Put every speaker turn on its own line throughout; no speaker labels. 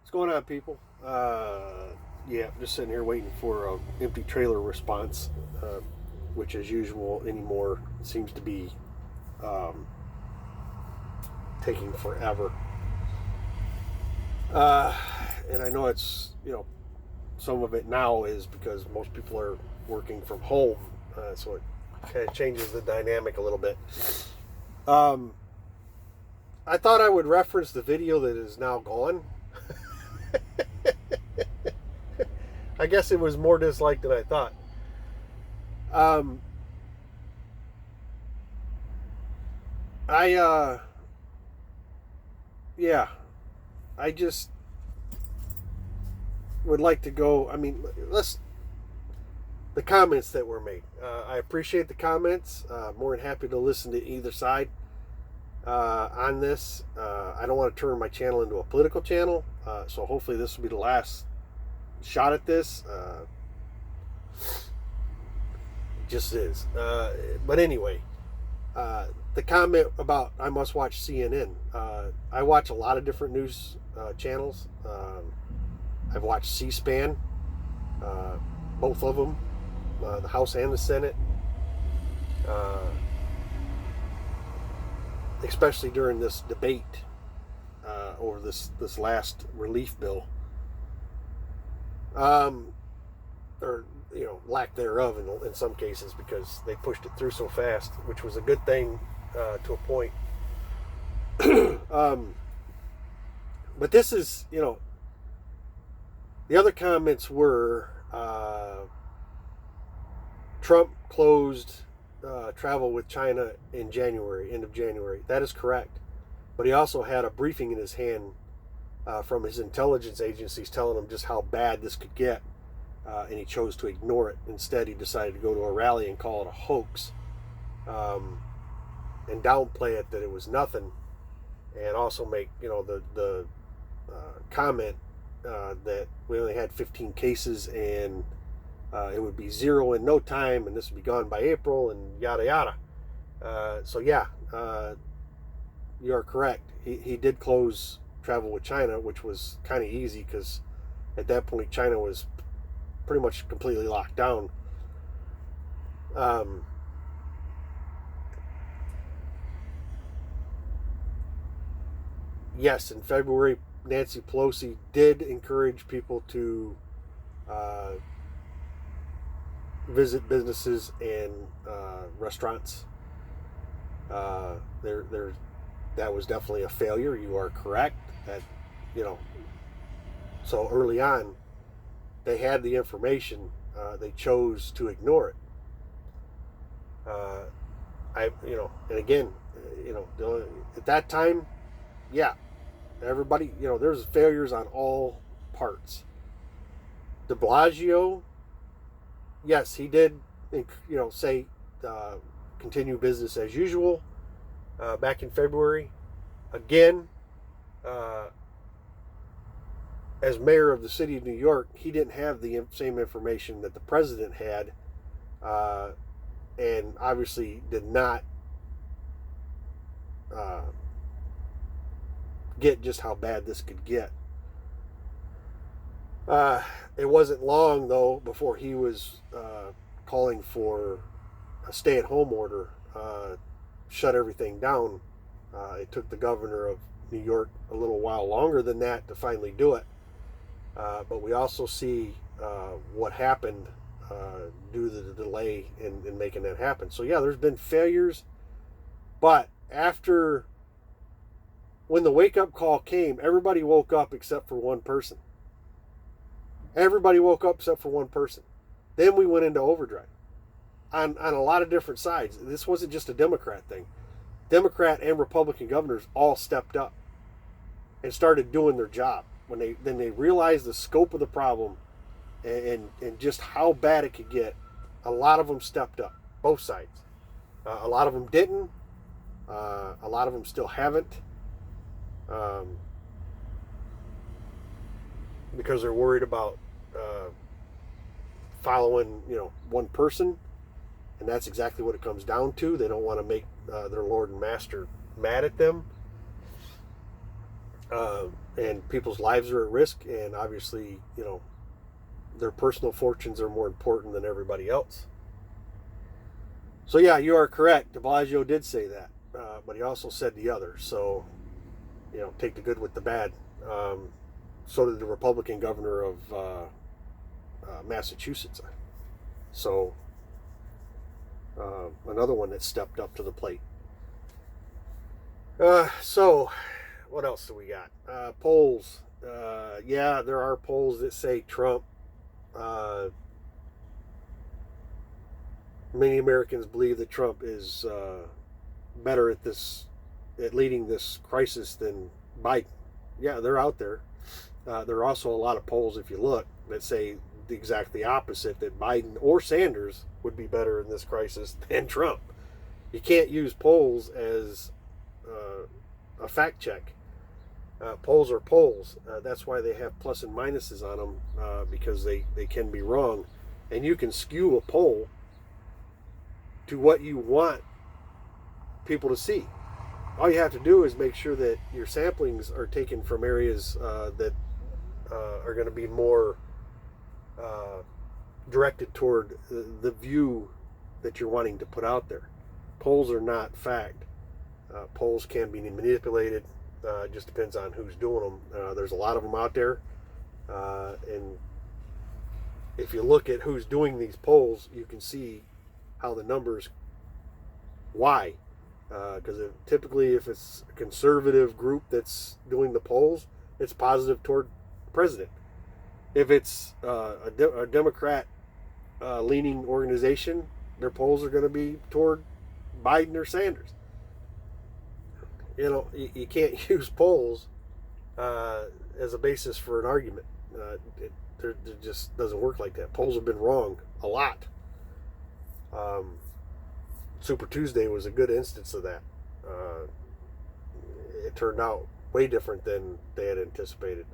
What's going on, people? Yeah, I'm just sitting here waiting for an empty trailer response, uh, which, as usual, anymore seems to be um, taking forever. Uh, and I know some of it now is because most people are working from home, so it kind of changes the dynamic a little bit. Um, I thought I would reference the video that is now gone. I guess it was more disliked than I thought. Um, I yeah, I just would like to go. I mean, let's the comments that were made. I appreciate the comments. More than happy to listen to either side on this. I don't want to turn my channel into a political channel, so hopefully this will be the last shot at this. Just is. But anyway, the comment about I must watch CNN. I watch a lot of different news channels. I've watched C-SPAN, both of them, the House and the Senate, especially during this debate over this last relief bill, or lack thereof in some cases, because they pushed it through so fast, which was a good thing to a point. But this is, the other comments were Trump closed travel with China in January, end of January. That is correct. But he also had a briefing in his hand from his intelligence agencies telling him just how bad this could get. And he chose to ignore it. Instead, he decided to go to a rally and call it a hoax, and downplay it, that it was nothing, and also make the comment that we only had 15 cases and it would be zero in no time, and this would be gone by April, and yada yada. So yeah, you are correct. He did close travel with China, which was kind of easy because at that point China was pretty much completely locked down. Yes, in February, Nancy Pelosi did encourage people to visit businesses and restaurants. That was definitely a failure. You are correct. That so early on, they had the information. They chose to ignore it. And again, at that time, yeah, everybody, there's failures on all parts. De Blasio, yes, he did, say continue business as usual back in February. Again, as mayor of the city of New York, he didn't have the same information that the president had, and obviously did not get just how bad this could get. It wasn't long, though, before he was calling for a stay-at-home order, shut everything down. It took the governor of New York a little while longer than that to finally do it. But we also see what happened due to the delay in making that happen. So yeah, there's been failures, but when the wake-up call came, everybody woke up except for one person. Everybody woke up except for one person. Then we went into overdrive on a lot of different sides. This wasn't just a Democrat thing. Democrat and Republican governors all stepped up and started doing their job. When they realized the scope of the problem and just how bad it could get, a lot of them stepped up, both sides. A lot of them didn't. A lot of them still haven't, because they're worried about following one person, and that's exactly what it comes down to. They don't want to make their Lord and Master mad at them. and people's lives are at risk, and obviously, their personal fortunes are more important than everybody else. So yeah, you are correct. De Blasio did say that, but he also said the other. So, take the good with the bad. So did the Republican governor of Massachusetts. So another one that stepped up to the plate. So what else do we got? Polls. Yeah, there are polls that say Trump. Many Americans believe that Trump is better at leading this crisis than Biden. Yeah, they're out there. There are also a lot of polls, if you look, that say exactly the opposite, that Biden or Sanders would be better in this crisis than Trump. You can't use polls as a fact check. Polls are polls. That's why they have plus and minuses on them, because they can be wrong. And you can skew a poll to what you want people to see. All you have to do is make sure that your samplings are taken from areas that are going to be more directed toward the view that you're wanting to put out there. Polls are not fact. Polls can be manipulated. It just depends on who's doing them. There's a lot of them out there. And if you look at who's doing these polls, you can see how the numbers, why. Because typically if it's a conservative group that's doing the polls, it's positive toward the president. If it's a Democrat leaning organization, their polls are going to be toward Biden or Sanders. You can't use polls as a basis for an argument. It just doesn't work like that. Polls have been wrong a lot. Super Tuesday was a good instance of that. It turned out way different than they had anticipated.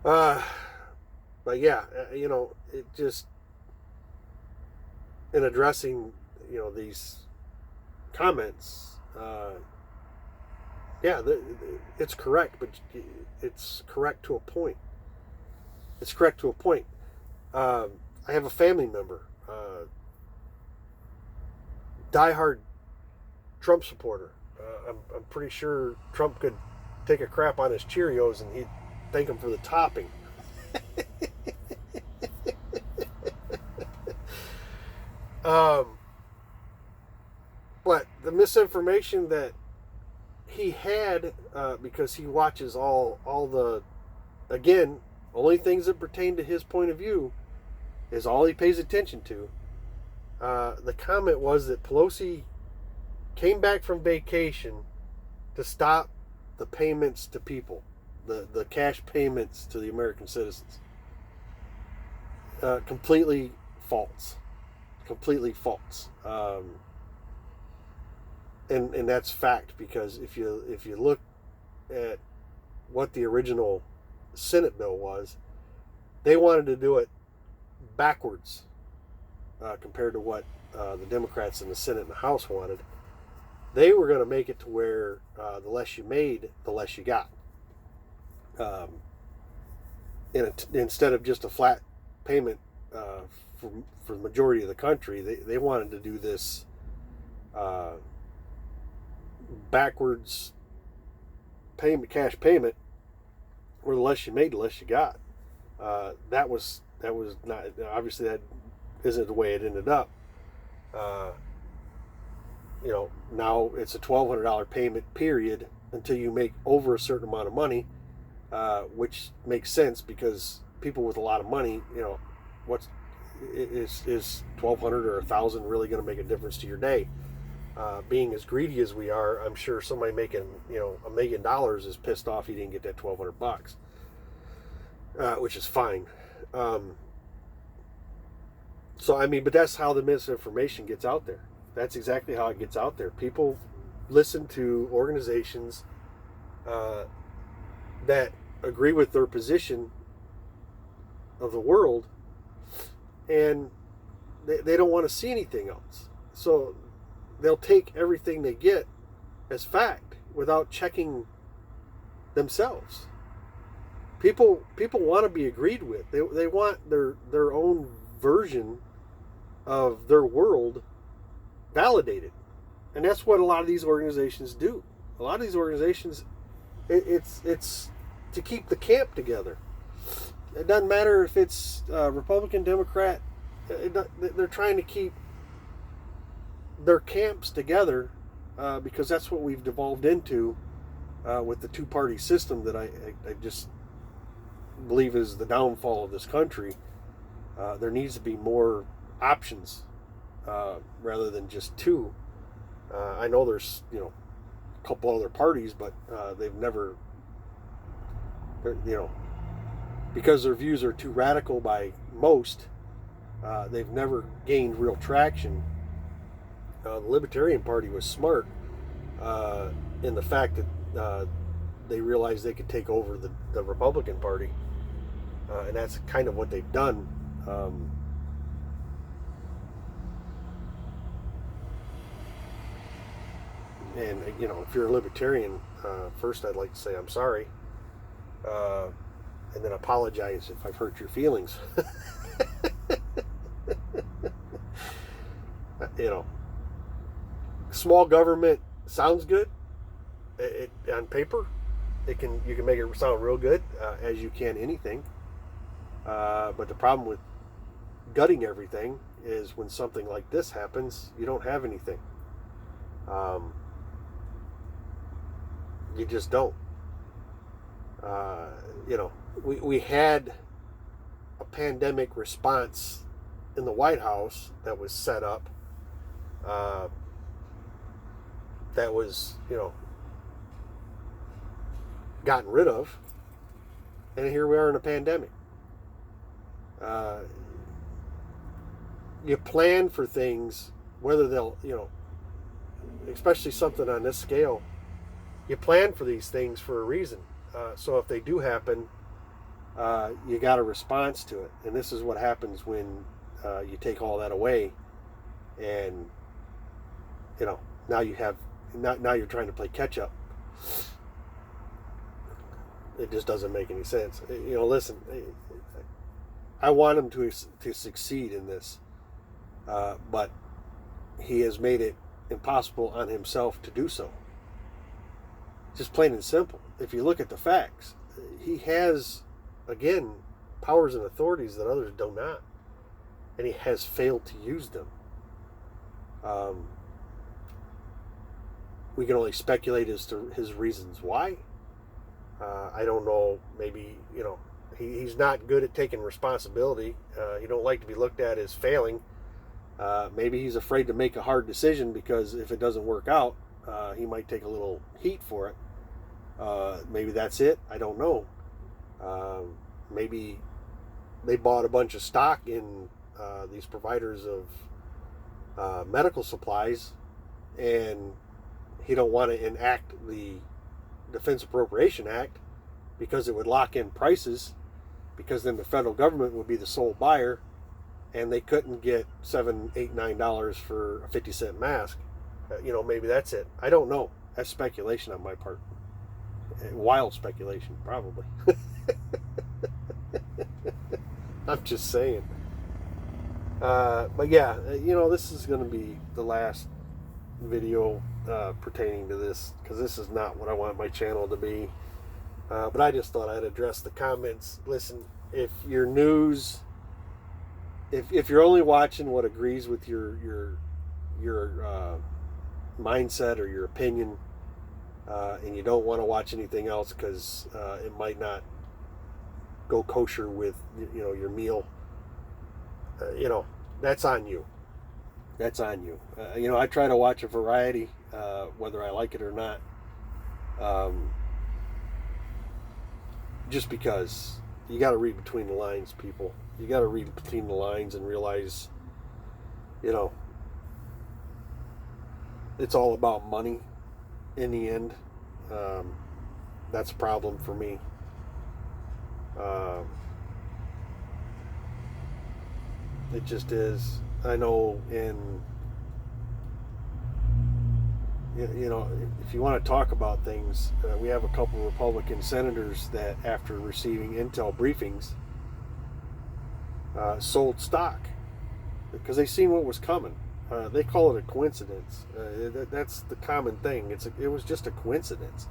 But yeah, it just, in addressing, these comments, yeah, it's correct, but it's correct to a point. It's correct to a point. I have a family member, diehard Trump supporter. I'm pretty sure Trump could take a crap on his Cheerios and he'd thank him for the topping. But the misinformation that he had, because he watches all the, again, only things that pertain to his point of view is all he pays attention to. The comment was that Pelosi came back from vacation to stop the payments to people, the cash payments to the American citizens. Completely false. Completely false. And that's fact, because if you look at what the original Senate bill was, they wanted to do it backwards compared to what the Democrats in the Senate and the House wanted. They were going to make it to where the less you made, the less you got. Instead of just a flat payment for the majority of the country, they wanted to do this backwards payment, cash payment, where the less you made, the less you got. That was not, obviously that isn't the way it ended up. Now it's a $1,200 payment period until you make over a certain amount of money, which makes sense because people with a lot of money, is $1,200 or $1,000 really going to make a difference to your day? Being as greedy as we are, I'm sure somebody making $1 million is pissed off he didn't get that $1,200, which is fine. But that's how the misinformation gets out there. That's exactly how it gets out there. People listen to organizations that agree with their position of the world, and they don't want to see anything else. So they'll take everything they get as fact without checking themselves. People want to be agreed with. They want their own version of their world validated, and that's what a lot of these organizations do. A lot of these organizations, it's to keep the camp together. It doesn't matter if it's Republican, Democrat. They're trying to keep their camps together because that's what we've devolved into with the two-party system that I just believe is the downfall of this country. There needs to be more options rather than just two. I know there's a couple other parties, but they've never, because their views are too radical by most, they've never gained real traction. The Libertarian Party was smart in the fact that they realized they could take over the Republican Party, and that's kind of what they've done. And if you're a libertarian, first I'd like to say I'm sorry, and then apologize if I've hurt your feelings. Small government sounds good. On paper, you can make it sound real good, as you can anything. But the problem with gutting everything is when something like this happens, you don't have anything. You just don't. We had a pandemic response in the White House that was set up. That was, gotten rid of, and here we are in a pandemic. You plan for things, whether they'll, especially something on this scale, you plan for these things for a reason. So if they do happen, you got a response to it. And this is what happens when you take all that away, and now you're trying to play catch up. It just doesn't make any sense. Listen, I want him to succeed in this, but he has made it impossible on himself to do so. Just plain and simple. If you look at the facts, he has, again, powers and authorities that others do not, and he has failed to use them. We can only speculate as to his reasons why. I don't know. Maybe he's not good at taking responsibility. He don't like to be looked at as failing. Maybe he's afraid to make a hard decision because if it doesn't work out, he might take a little heat for it. Maybe that's it. I don't know. Maybe they bought a bunch of stock in these providers of medical supplies, and he don't want to enact the Defense Appropriation Act because it would lock in prices, because then the federal government would be the sole buyer, and they couldn't get $7, $8, $9 for a 50-cent mask. Maybe that's it. I don't know. That's speculation on my part. Wild speculation, probably. I'm just saying. But yeah, this is going to be the last video pertaining to this, because this is not what I want my channel to be. But I just thought I'd address the comments. Listen, if your news, if you're only watching what agrees with your mindset or your opinion, and you don't want to watch anything else because it might not go kosher with your meal, that's on you. That's on you. I try to watch a variety, whether I like it or not. Just because you got to read between the lines, people. You got to read between the lines and realize, it's all about money in the end. That's a problem for me. It just is. I know in you know, if you want to talk about things, we have a couple of Republican senators that, after receiving intel briefings, sold stock because they seen what was coming. They call it a coincidence. That's the common thing. It was just a coincidence.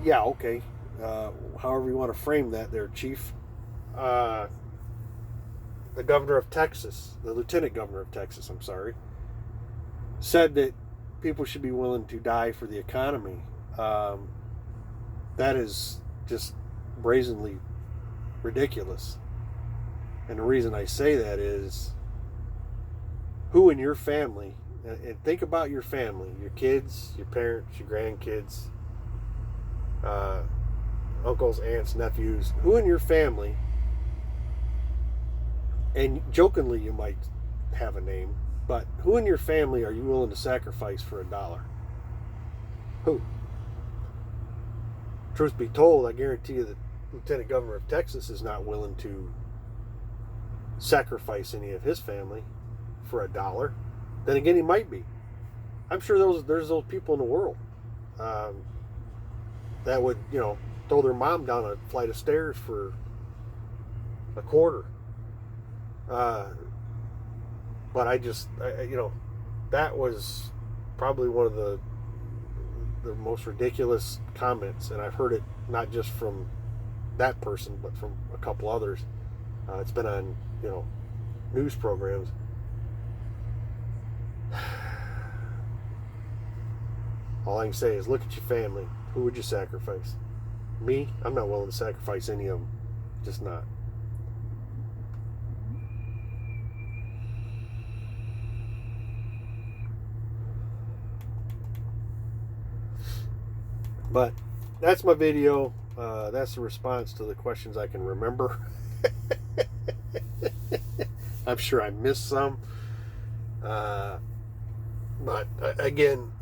Yeah, okay. However you want to frame that, there, Chief. The governor of Texas, the lieutenant governor of Texas, I'm sorry, said that people should be willing to die for the economy. That is just brazenly ridiculous. And the reason I say that is, who in your family, and think about your family, your kids, your parents, your grandkids, uncles, aunts, nephews, who in your family, and jokingly you might have a name, but who in your family are you willing to sacrifice for $1? Who? Truth be told, I guarantee you that Lieutenant Governor of Texas is not willing to sacrifice any of his family for $1. Then again, he might be. I'm sure there's those people in the world that would, throw their mom down a flight of stairs for $0.25. But that was probably one of the most ridiculous comments, and I've heard it not just from that person, but from a couple others. It's been on, news programs. All I can say is, look at your family. Who would you sacrifice? Me? I'm not willing to sacrifice any of them. Just not. But that's my video. That's the response to the questions I can remember. I'm sure I missed some. But again,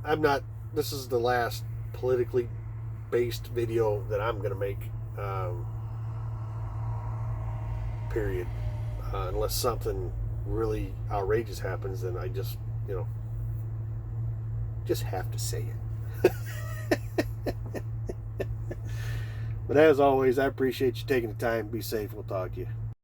I'm not, this is the last politically based video that I'm going to make. Period. Unless something really outrageous happens, then I just have to say it. But as always, I appreciate you taking the time. Be safe. We'll talk to you.